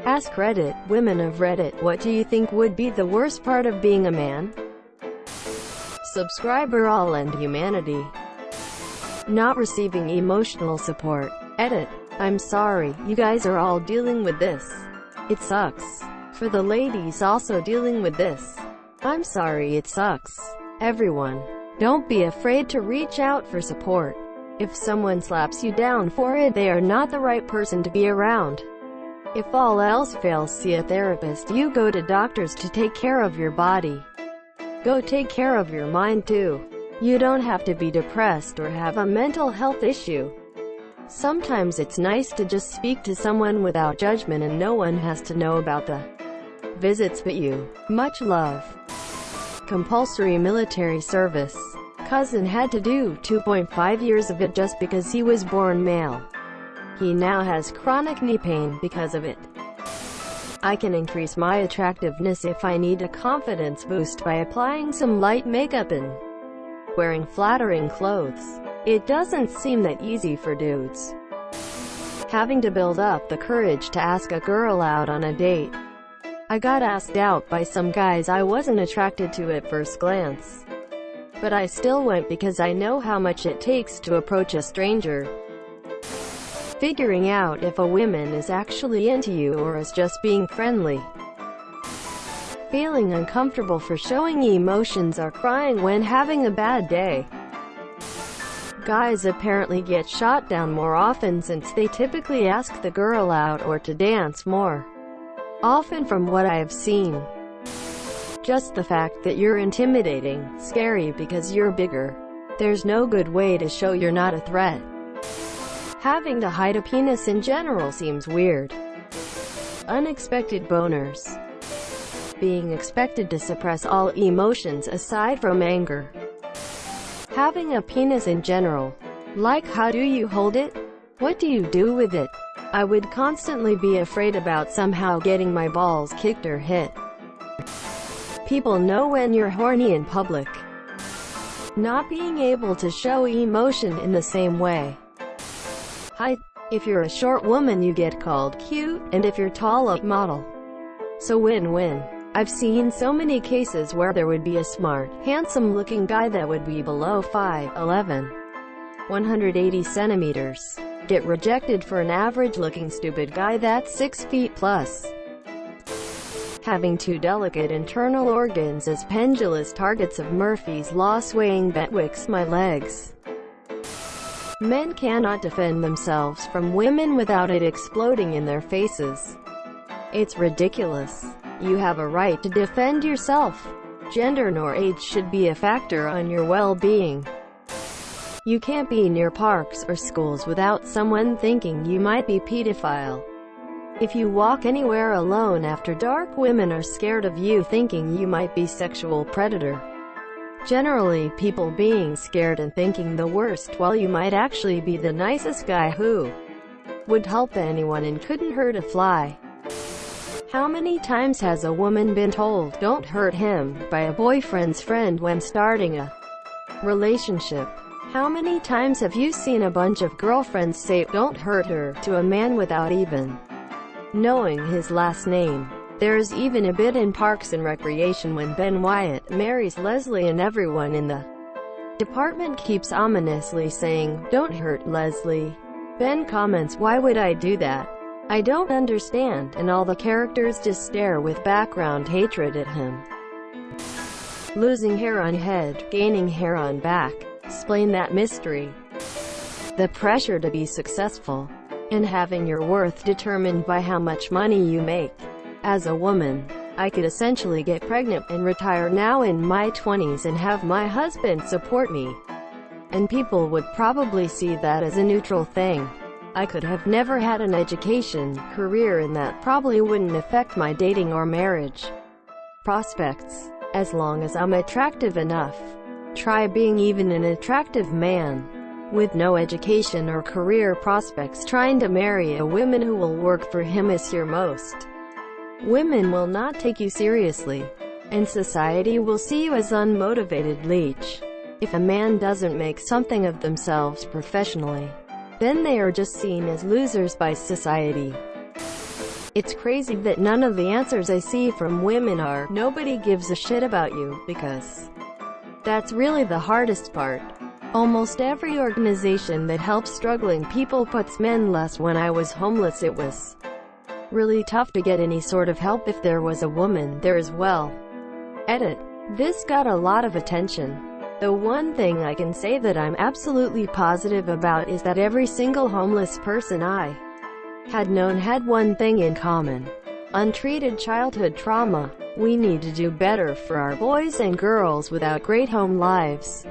Ask Reddit, women of Reddit, what do you think would be the worst part of being a man? Subscriber all and humanity. Not receiving emotional support. Edit. I'm sorry, you guys are all dealing with this. It sucks. For the ladies also dealing with this. I'm sorry, it sucks. Everyone. Don't be afraid to reach out for support. If someone slaps you down for it, they are not the right person to be around. If all else fails, see a therapist. You go to doctors to take care of your body. Go take care of your mind too. You don't have to be depressed or have a mental health issue. Sometimes it's nice to just speak to someone without judgment and no one has to know about the visits but you. Much love. Compulsory military service. Cousin had to do 2.5 years of it just because he was born male. He now has chronic knee pain because of it. I can increase my attractiveness if I need a confidence boost by applying some light makeup and wearing flattering clothes. It doesn't seem that easy for dudes. Having to build up the courage to ask a girl out on a date. I got asked out by some guys I wasn't attracted to at first glance. But I still went because I know how much it takes to approach a stranger. Figuring out if a woman is actually into you or is just being friendly. Feeling uncomfortable for showing emotions or crying when having a bad day. Guys apparently get shot down more often since they typically ask the girl out or to dance more often from what I have seen. Just the fact that you're intimidating, scary because you're bigger. There's no good way to show you're not a threat. Having to hide a penis in general seems weird. Unexpected boners. Being expected to suppress all emotions aside from anger. Having a penis in general. Like, how do you hold it? What do you do with it? I would constantly be afraid about somehow getting my balls kicked or hit. People know when you're horny in public. Not being able to show emotion in the same way. Height. If you're a short woman you get called cute, and if you're tall a model. So win-win. I've seen so many cases where there would be a smart, handsome-looking guy that would be below 5'11", 180 centimeters, get rejected for an average-looking stupid guy that's 6 feet plus. Having two delicate internal organs as pendulous targets of Murphy's Law swaying betwixt my legs. Men cannot defend themselves from women without it exploding in their faces. It's ridiculous. You have a right to defend yourself. Gender nor age should be a factor on your well-being. You can't be near parks or schools without someone thinking you might be pedophile. If you walk anywhere alone after dark, women are scared of you thinking you might be sexual predator. Generally, people being scared and thinking the worst while you might actually be the nicest guy who would help anyone and couldn't hurt a fly. How many times has a woman been told, "Don't hurt him," by a boyfriend's friend when starting a relationship? How many times have you seen a bunch of girlfriends say, "Don't hurt her," to a man without even knowing his last name? There's even a bit in Parks and Recreation when Ben Wyatt marries Leslie and everyone in the department keeps ominously saying, "Don't hurt Leslie." Ben comments, "Why would I do that? I don't understand," and all the characters just stare with background hatred at him. Losing hair on head, gaining hair on back. Explain that mystery. The pressure to be successful, and having your worth determined by how much money you make. As a woman, I could essentially get pregnant and retire now in my 20s and have my husband support me. And people would probably see that as a neutral thing. I could have never had an education, career, and that probably wouldn't affect my dating or marriage prospects. As long as I'm attractive enough. Try being even an attractive man with no education or career prospects trying to marry a woman who will work for him as your most. Women will not take you seriously, and society will see you as unmotivated leech. If a man doesn't make something of themselves professionally, then they are just seen as losers by society. It's crazy that none of the answers I see from women are, "Nobody gives a shit about you," because that's really the hardest part. Almost every organization that helps struggling people puts men last. When I was homeless, it was really tough to get any sort of help if there was a woman there as well. Edit. This got a lot of attention. The one thing I can say that I'm absolutely positive about is that every single homeless person I had known had one thing in common: untreated childhood trauma. We need to do better for our boys and girls without great home lives.